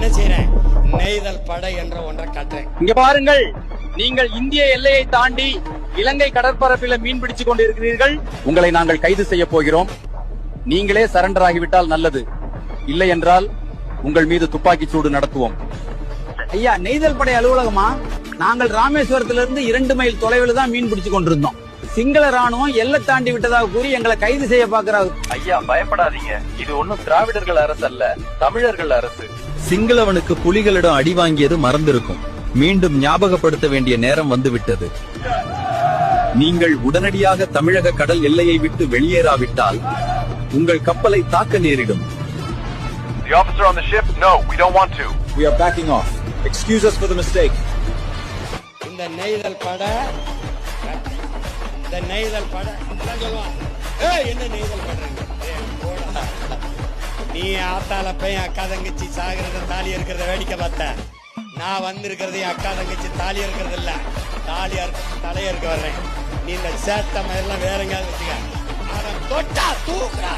என்ன செய்யறேன், நெய்தல் படை என்ற ஒன்றை கட்டுறேன். இங்க பாருங்கள், நீங்கள் இந்திய எல்லையை தாண்டி இலங்கை கடற்பரப்பில மீன் பிடிச்சு கொண்டிருக்கிறீர்கள். உங்களை நாங்கள் கைது செய்ய போகிறோம். நீங்களே சரண்டர் ஆகிவிட்டால் நல்லது, இல்லை என்றால் உங்கள் மீது துப்பாக்கி சூடு நடத்துவோம். ஐயா, நெய்தல் படை அலுவலகமா? நாங்கள் ராமேஸ்வரத்திலிருந்து 2 மைல் தொலைவில் தான் மீன் பிடிச்சு கொண்டிருந்தோம். சிங்கள ராணுவம் எல்லை தாண்டி விட்டதாக கூறி எங்களை கைது செய்ய பாக்குறாங்க. ஐயா, பயப்படாதீங்க, இது ஒன்னும் திராவிடர்கள் அரசு அல்ல, தமிழர்கள் அரசு. சிங்களவனுக்கு புலிகளிடம் அடி வாங்கியது மறந்திருக்கும். மீண்டும் ஞாபகப்படுத்த வேண்டிய நேரம் வந்துவிட்டது. நீங்கள் உடனடியாக தமிழக கடல் எல்லையை விட்டு வெளியேறாவிட்டால் உங்கள் கப்பலை தாக்க நேரிடும். The officer on the ship, no, we don't want to. We are backing off. Excuse us for the mistake. இந்த நெய்தல் படை சொல்லுவான், என்ன நெய்தல் பண்றீங்க? நீ ஆத்தால போய் அக்கா தங்கச்சி சாகிறத தாலி இருக்கிறத வேடிக்கை பார்த்த. நான் வந்திருக்கிறது அக்கா தங்கச்சி தாலி இருக்கிறது இல்ல, தாலி தலைய இருக்க வர்றேன். நீ இந்த சேட்ட மாதிரிலாம் வேற எங்கேயாவது வச்சுக்க. தொட்டா தூக்குடா.